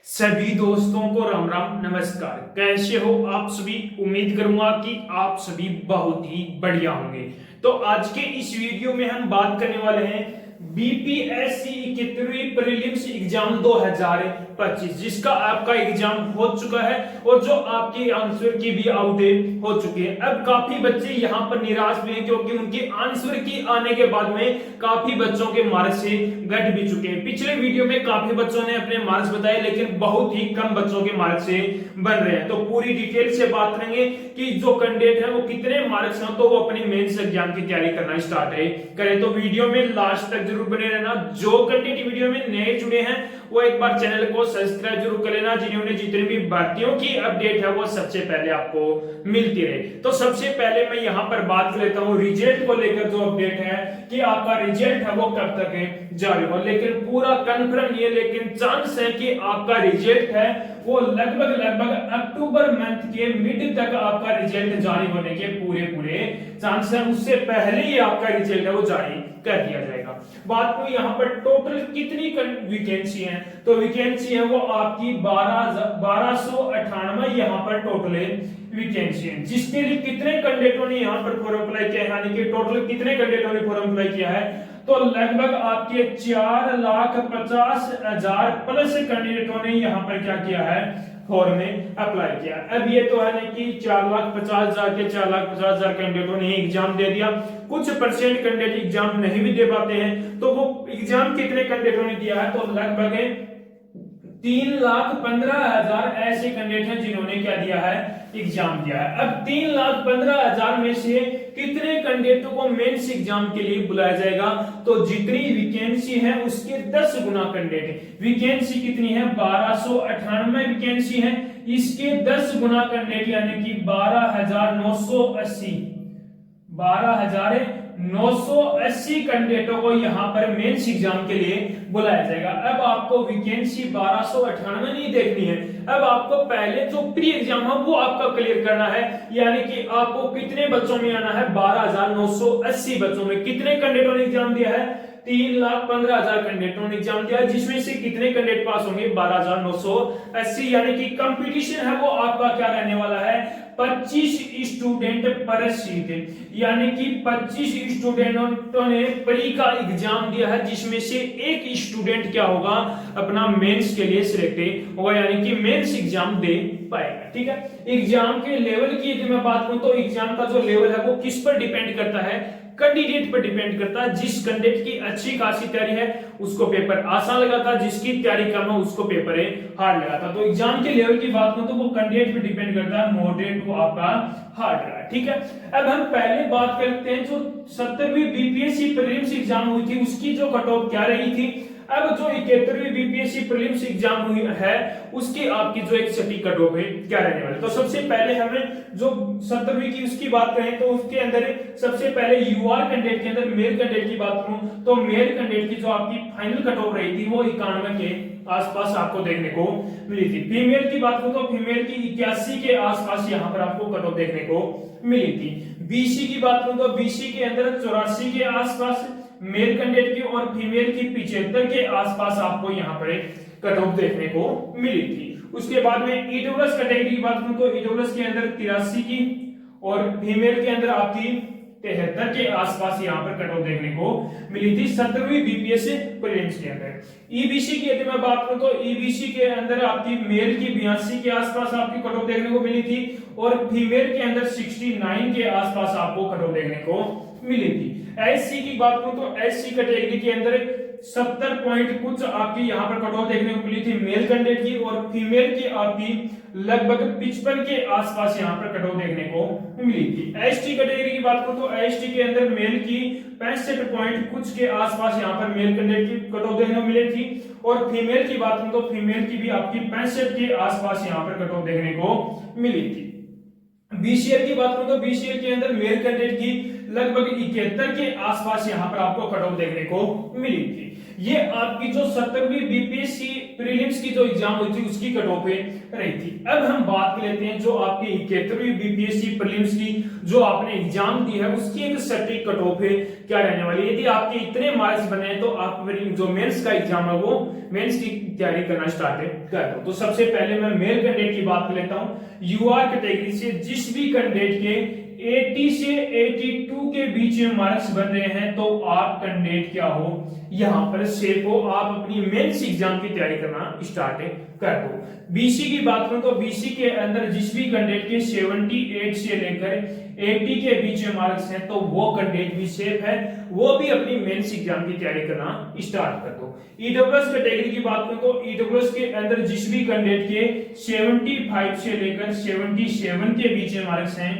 सभी दोस्तों को राम राम नमस्कार। कैसे हो आप सभी? उम्मीद करूंगा कि आप सभी बहुत ही बढ़िया होंगे। तो आज के इस वीडियो में हम बात करने वाले हैं बीपीएससी 21वीं प्रीलिम्स एग्जाम 2025, जिसका आपका एग्जाम हो चुका है और जो आपके आंसर की भी आउटें हो चुकी है। अब काफी बच्चे यहाँ पर निराश भी हैं क्योंकि उनके आंसर की आने के बाद में काफी बच्चों के मार्क्स से घट भी चुके हैं। पिछले वीडियो में काफी बच्चों ने अपने मार्क्स बताए, लेकिन बहुत ही कम बच्चों के मार्क्स से बन रहे हैं। तो पूरी डिटेल से बात करेंगे कि जो कैंडिडेट है वो कितने मार्क्स हैं, तो वो अपनी मेंस एग्जाम की तैयारी करना स्टार्ट करें। तो वीडियो में लास्ट तक जरूर बने रहना। जो कैंडिडेट वीडियो में नए जुड़े हैं वो एक बार चैनल को सब्सक्राइब जरूर कर लेना, जिन्होंने जितनी भी भर्तियों की अपडेट है वो सबसे पहले आपको मिलती रहे। तो सबसे पहले मैं यहाँ पर बात कर लेता हूँ रिजल्ट को लेकर। जो अपडेट है कि आपका रिजल्ट है वो कब तक है जारी हो, लेकिन पूरा कंफर्म नहीं है, लेकिन चांस है कि आपका रिजल्ट है वो लगभग अक्टूबर मंथ के मिड तक आपका रिजल्ट जारी होने के पूरे चांस है। उससे पहले ही आपका रिजल्ट है वो जारी कर दिया जाएगा। बात को यहाँ पर टोटल कितनी वैकेंसी है, तो वैकेंसी है वो आपकी 1298 यहाँ पर टोटल वैकेंसी है। जिसके लिए कितने कैंडिडेटों ने यहाँ पर फॉर्म अप्लाई किया है, यानी कि टोटल कितने कैंडिडेटों ने फॉर्म अप्लाई किया है, तो लगभग आपके 4,50,000 प्लस कैंडिडेटों ने यहाँ पर क्या किया है, फॉर्म में अप्लाई किया। अब ये तो है नहीं कि 4,50,000 के 4,50,000 कैंडिडेटों ने एग्जाम दे दिया। कुछ परसेंट कैंडिडेट एग्जाम नहीं भी दे पाते हैं, तो वो एग्जाम कितने कैंडिडेटों ने दिया है, तो लगभग 3,15,000 ऐसे कैंडिडेट हैं जिन्होंने क्या दिया है, एग्जाम दिया है। अब 3,15,000 में से कितने कैंडिडेटों को मेंस एग्जाम के लिए बुलाया जाएगा, तो जितनी वैकेंसी है उसके 10 गुना कैंडिडेट। वैकेंसी कितनी है, 1298 वैकेंसी है, इसके 10 गुना कैंडिडेट यानी कि 12,980 कैंडिडेटों को यहाँ पर मेंस एग्जाम के लिए बुलाया जाएगा। अब आपको वैकेंसी 1298 नहीं देखनी है, अब आपको पहले जो प्री एग्जाम है वो आपका क्लियर करना है, यानी कि आपको कितने बच्चों में आना है, 12,980 बच्चों में। कितने कैंडिडेटों ने एग्जाम दिया है, 3,15,000 कैंडिडेटों ने एग्जाम दिया है, जिसमें से कितने कैंडिडेट पास होंगे, 12,980। यानी कि कंपटीशन है वो आपका क्या रहने वाला है, 25 स्टूडेंट पर सीट, यानी कि 25 स्टूडेंटों ने प्री का एग्जाम दिया है, जिसमें से एक स्टूडेंट क्या होगा, अपना मेंस के लिए सिलेक्ट होगा, यानी कि मेंस एग्जाम दे पाएगा। ठीक है, एग्जाम के लेवल की यदि मैं बात करूं तो एग्जाम का जो लेवल है वो किस पर डिपेंड करता है, कैंडिडेट पर डिपेंड करता है। जिस कैंडिडेट की अच्छी खासी तैयारी है उसको पेपर आसान लगा था, जिसकी तैयारी कम है उसको पेपर हार्ड लगा था। तो एग्जाम के लेवल की बात करूं तो वो कैंडिडेट पे डिपेंड करता है, मॉडरेट को आपका हार्ड रहा। ठीक है, अब हम पहले बात करते हैं जो 70वीं बीपीएससी प्रीलिम्स एग्जाम हुई थी उसकी जो कट ऑफ क्या रही थी। अब जो 71वीं बीपीएससी प्रीलिम्स एग्जाम हुई है उसकी आपकी जो एक सटीक कट ऑफ है क्या रहने वाली। तो सबसे पहले हमें जो 70वीं की उसकी बात करें तो उसके अंदर सबसे पहले यूआर कैंडिडेट के अंदर मेल कैंडिडेट की बात करूं तो मेल कैंडिडेट की जो आपकी फाइनल कट ऑफ रही थी वो 91 के आसपास आपको देखने को मिली थी। फीमेल की बात करूं तो फीमेल की 81 के आसपास यहां पर आपको कट ऑफ देखने को मिली थी। बीसी की बात करूं तो बीसी के अंदर 84 के आसपास मेल कैंडिडेट की और फीमेल की 75 के आसपास आपको यहाँ पर कट ऑफ देखने को मिली थी। उसके बाद में ईडब्ल्यूएस कैटेगरी की बात करूं तो ईडब्ल्यूएस के अंदर 83 की और फीमेल के अंदर आपकी 73 के आसपास यहाँ पर कट ऑफ देखने को मिली थी 70वीं बीपीएससी प्रीलिम्स के अंदर। ईबीसी की यदि मैं बात करूं तो ईबीसी के अंदर आपकी मेल की 82 के आसपास आपकी कट ऑफ देखने को मिली थी और फीमेल के अंदर 69 के आसपास आपको कट ऑफ देखने को मिली थी। एससी की बात करूं तो एससी कैटेगरी के अंदर 70 पॉइंट कुछ आपकी यहाँ पर कट ऑफ देखने को मिली थी मेल कैंडिडेट की और फीमेल की आपकी लगभग 55 के आसपास यहाँ पर कट ऑफ देखने को मिली थी। एसटी कैटेगरी की बात करूं तो एसटी के अंदर मेल की 65 पॉइंट कुछ के आसपास यहाँ पर मेल कैंडिडेट की कट ऑफ देखने को मिली थी और फीमेल की बात करूं तो फीमेल की भी आपकी 65 के आसपास यहाँ पर कट ऑफ देखने को मिली थी। बीसीएल की बात करूं तो बीसीएल के अंदर मेल कैंडिडेट की लगभग 71 के आसपास यहाँ पर आपको कट ऑफ देखने को मिली थी। ये आपकी जो 17वीं बीपीएससी प्रीलिम्स की जो एग्जाम हुई थी उसकी कट ऑफ रही थी। अब हम बात कर लेते हैं जो आपकी 71वीं बीपीएससी प्रीलिम्स की जो आपने एग्जाम दी है उसकी एक सटीक कट ऑफ क्या रहने वाली है। यदि आपके इतने मार्क्स बने हैं तो आप जो मेंस का एग्जाम है वो मेंस की तैयारी करना स्टार्ट कर दो। तो सबसे पहले मैं मेल कैंडिडेट की बात कर लेता हूं। यूआर कैटेगरी से जिस भी कैंडिडेट के 80 से 82 के बीच में मार्क्स बन रहे हैं तो आप कैंडिडेट क्या हो, यहां पर सेफ हो, आप अपनी मेंस एग्जाम की तैयारी करना स्टार्ट कर दो। बीसी की बात करूं तो बीसी के अंदर जिस भी कैंडिडेट के 78 से लेकर 80 के बीच में मार्क्स हैं तो वो कैंडिडेट भी सेफ है, वो भी अपनी मेंस एग्जाम की तैयारी करना स्टार्ट कर दो। ईडब्ल्यूएस कैटेगरी की बात करूं तो ईडब्ल्यूएस के अंदर जिस भी कैंडिडेट के 75 से लेकर 77 के बीच में मार्क्स हैं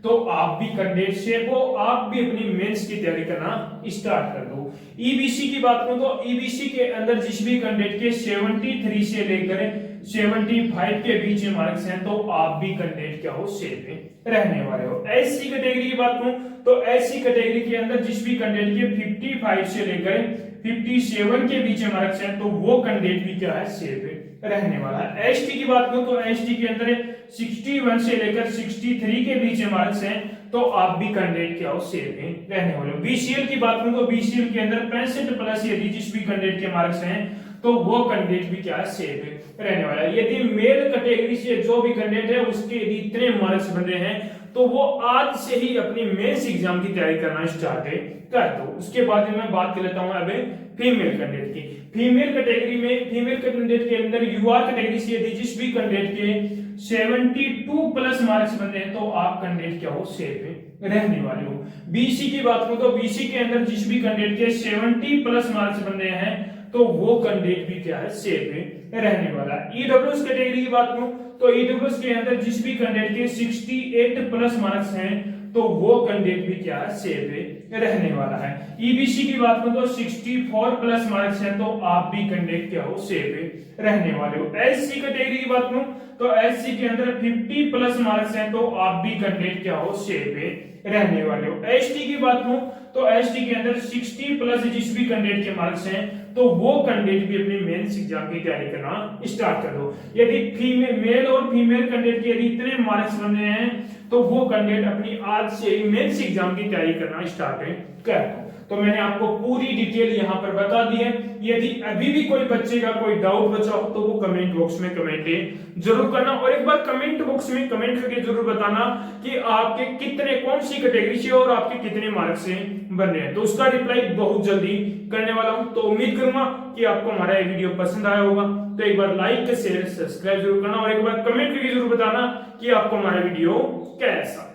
तो आप भी कैंडिडेट सेफ हो, आप भी अपनी मेंस की तैयारी करना स्टार्ट कर दो। ईबीसी की बात करूं तो ईबीसी के अंदर जिस भी कैंडिडेट के 73 से लेकर 75 के बीच में मार्क्स हैं तो आप भी कैंडिडेट क्या हो, सेफ रहने वाले हो। एससी कैटेगरी की बात करूं तो एससी कैटेगरी के अंदर जिस भी कैंडिडेट के 55 से लेकर 57 के बीच में मार्क्स हैं तो वो कैंडिडेट भी क्या है, सेफ रहने वाला है। एसटी की बात करूं तो एसटी के अंदर 61 से लेकर 63 के बीच में मार्क्स हैं तो आप भी कैंडिडेट क्या हो, सेफ रहने वाले हो। बीसीएल की बात करूं तो बीसीएल के अंदर 65 प्लस यदि जिस भी कैंडिडेट के मार्क्स हैं तो वो कैंडिडेट भी क्या है, सेफ रहने वाला है। यदि मेल कैटेगरी से जो भी कैंडिडेट है उसके यदि इतने मार्क्स बन रहे हैं तो वो आज से ही अपनी मेंस एग्जाम की तैयारी करना स्टार्ट कर दो। उसके बाद में मैं बात कर लेता हूं अब फीमेल कैंडिडेट की। फीमेल कैटेगरी में फीमेल कैंडिडेट के अंदर यूआर कैटेगरी से यदि जिस भी कैंडिडेट के 72 प्लस मार्क्स बन रहे हैं तो आप कैंडिडेट क्या हो, सेफ रहने वाले हो। बीसी की बात करूं तो बीसी के अंदर जिस भी कैंडिडेट के 70 प्लस मार्क्स बन रहे हैं तो वो कैंडिडेट भी क्या है, सेफ रहने वाला है। ईडब्ल्यूएस कैटेगरी की बात करूं तो ईडब्ल्यूएस के अंदर जिस भी कैंडिडेट के 68 प्लस मार्क्स हैं तो वो कैंडिडेट भी क्या है, सेफ रहने वाला है। ईबीसी की बात करूं तो 64 प्लस मार्क्स हैं तो आप भी कैंडिडेट क्या हो, सेफ रहने वाले हो। एससी कैटेगरी की बात करूं तो एससी के अंदर 50 प्लस मार्क्स हैं तो आप भी कैंडिडेट क्या हो, सेफ रहने वाले हो। एसटी की बात करूं तो एसटी के अंदर 60 प्लस जिस भी कैंडिडेट के मार्क्स हैं तो वो कैंडिडेट भी अपनी मेंस एग्जाम की तैयारी करना स्टार्ट कर दो। यदि फीमेल मेल और फीमेल कैंडिडेट के यदि इतने मार्क्स बन रहे हैं तो वो कैंडिडेट अपनी आज से ही मेंस एग्जाम की तैयारी करना स्टार्ट कर दो। तो मैंने आपको पूरी डिटेल यहाँ पर बता दी है। यदि अभी भी कोई बच्चे का कोई डाउट बचा हो तो वो कमेंट बॉक्स में कमेंट जरूर करना और एक बार कमेंट बॉक्स में कमेंट करके जरूर बताना कि आपके कितने कौन सी कैटेगरी से और आपके कितने मार्क्स से बन रहे हैं, तो उसका रिप्लाई बहुत जल्दी करने वाला हूं। तो उम्मीद करूंगा कि आपको हमारा ये वीडियो पसंद आया होगा। तो एक बार लाइक शेयर सब्सक्राइब जरूर करना और एक बार कमेंट करके जरूर बताना कि आपको हमारा वीडियो कैसा